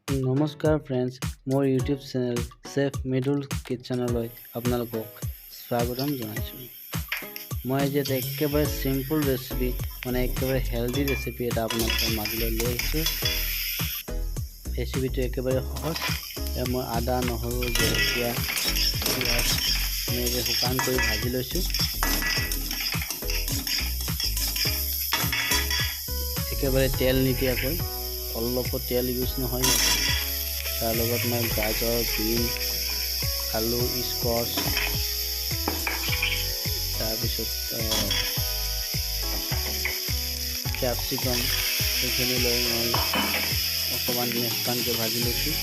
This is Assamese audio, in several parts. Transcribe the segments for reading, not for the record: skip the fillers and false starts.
নমস্কাৰ ফ্ৰেণ্ডছ, মোৰ ইউটিউব চেনেল চেফ মৃদুল কিটচেনলৈ আপোনালোকক স্বাগতম জনাইছোঁ। মই আজি এটা একেবাৰে চিম্পল ৰেচিপি একেবাৰে হেল্ডি ৰেচিপি এটা আপোনালোকৰ মাজলৈ লৈ আহিছোঁ। ৰেচিপিটো একেবাৰে সহজ। মই আদা, নহৰু, জলকীয়া, পিঁয়াজ এনেকৈ শুকান কৰি ভাজি লৈছোঁ। একেবাৰে তেল নিদিয়াকৈ, অলপো তেল ইউজ নহয়। তাৰ লগত মই গাজৰ, বিন, আলু, স্কচ, তাৰপিছত কেপচিকাম সেইখিনি লৈ মই অকণমান শুকানকৈ ভাজি লৈছোঁ।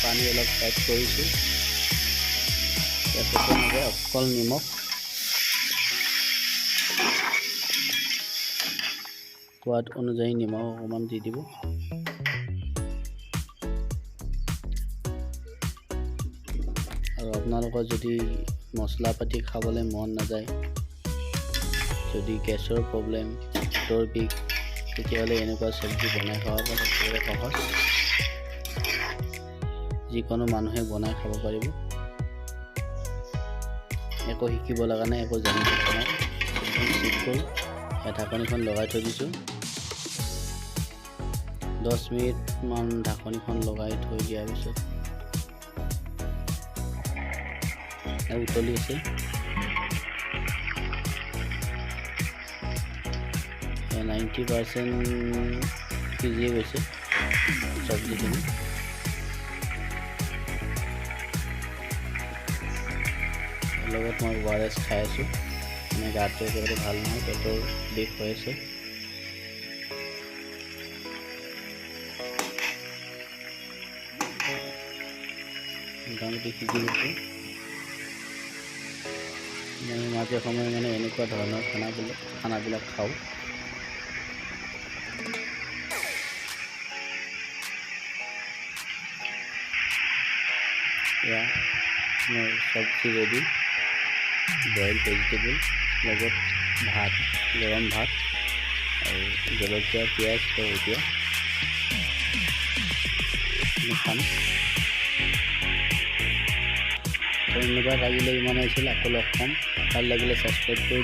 পানী অলপ এড কৰিছোঁ। ইয়াতে তেনেকৈ অকল নিমখ, সোৱাদ অনুযায়ী নিমখ অকণমান দি দিব। আৰু আপোনালোকৰ যদি মছলা পাতি খাবলৈ মন নাযায়, যদি গেছৰ প্ৰব্লেম, পেটৰ বিষ, তেতিয়াহ'লে এনেকুৱা চব্জি বনাই খাব পাৰে। একেবাৰে সহজ, যিকোনো মানুহে বনাই খাব পাৰিব। একো শিকিব লগা নাই, একো জানিব লগা নাই। একদম চিম্পল। ঢাকনিখন লগাই থৈ দিছোঁ। 10 মিনিটমান ঢাকনিখন লগাই থৈ দিয়াৰ পিছত উতলি আছে। 90% সিজিয়ে গৈছে চব্জিখিনি। লগত মই ORS খাই আছোঁ। গাটো একেবাৰে ভাল নহয়, পেটৰ বিষ হৈ আছে। মোটামুটি সিজি গৈছে। মই মাজে সময়ে এনেকুৱা ধৰণৰ খানাবিলাক খাওঁ। এয়া মোৰ চব্জি ৰেডি। বইল ভেজিটেবল লগত ভাত, গৰম ভাত আৰু জলকীয়া, পিঁয়াজ এতিয়া খাম। ধন্যবাদ। আজিলৈ ইমানেই আছিল। আকৌ লগ পাম। ভাল লাগিলে ছাবস্ক্ৰাইব কৰি